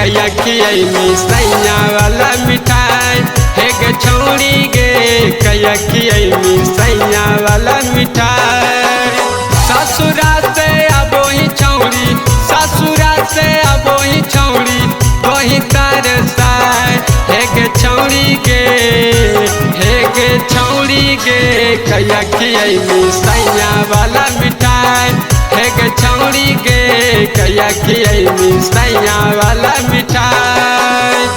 कया खियैनी सैया वाला मिठाई। हे गे छौड़ी गे कया खियैनी सैया वाला मिठाई। ससुरा से अबोही छौड़ी, ससुरा से अबोही छौड़ी वही तरसाए। हे गे छौड़ी गे, हे गे छौड़ी गे कया खियैनी सैया वाला मिठाई। हे गे छौड़ी गे कया खियैनी सैया वाला मिठाई।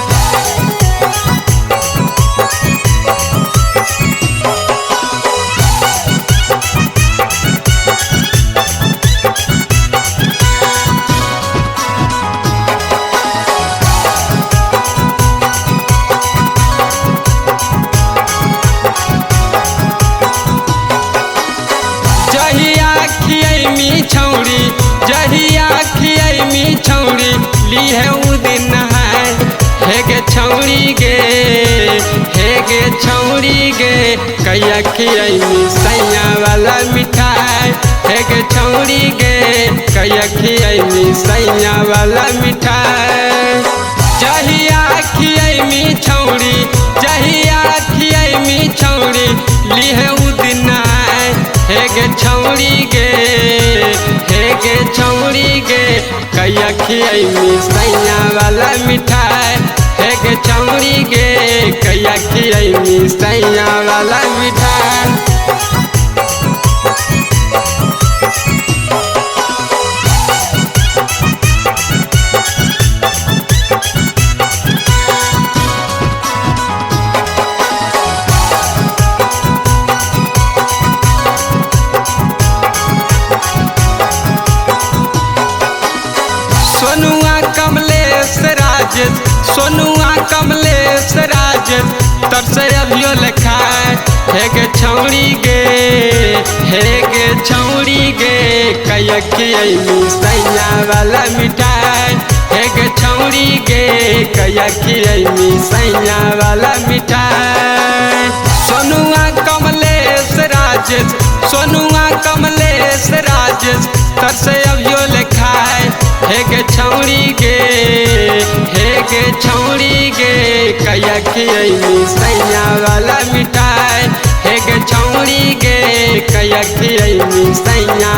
जहिया खियैमी छौड़ी, जहिया खियैमी छौड़ी लीहे उ दिन है। हे गे छौड़ी गे, हे गे छौड़ी गे कया खियैनी सैया वाला मिठाई। हे गे छौड़ी गे कया खियैनी सैया वाला मिठाई। जहिया खियैमी छौड़ी, जहिया खियैमी छौड़ी लीहे उ दिन है। हे गे छौड़ी गे, हे गे छौड़ी गे कया खियैनी सैया वाला मिठाई। हे गे छौड़ी गे कया खियैनी सैया वाला मिठाई। सोनुआ कमलेश राजेश, सोनुआ कमलेश राजेश तरसे अभियो लिखाए। हे गे छौड़ी गे, हे गे छौड़ी गे कया खियैनी सैया वाला मिठाई। हे गे छौड़ी गे कया खियैनी सैया वाला मिठाई। सोनुआ कमलेश राजेश, सोनुआ कमलेश राजेश तरसे अभियो लिखाए। हे गे छौड़ी गे, हे गे छौड़ी गे कया खियैनी सैया वाला मिठाई। हे गे छौड़ी गे कया खियैनी सैया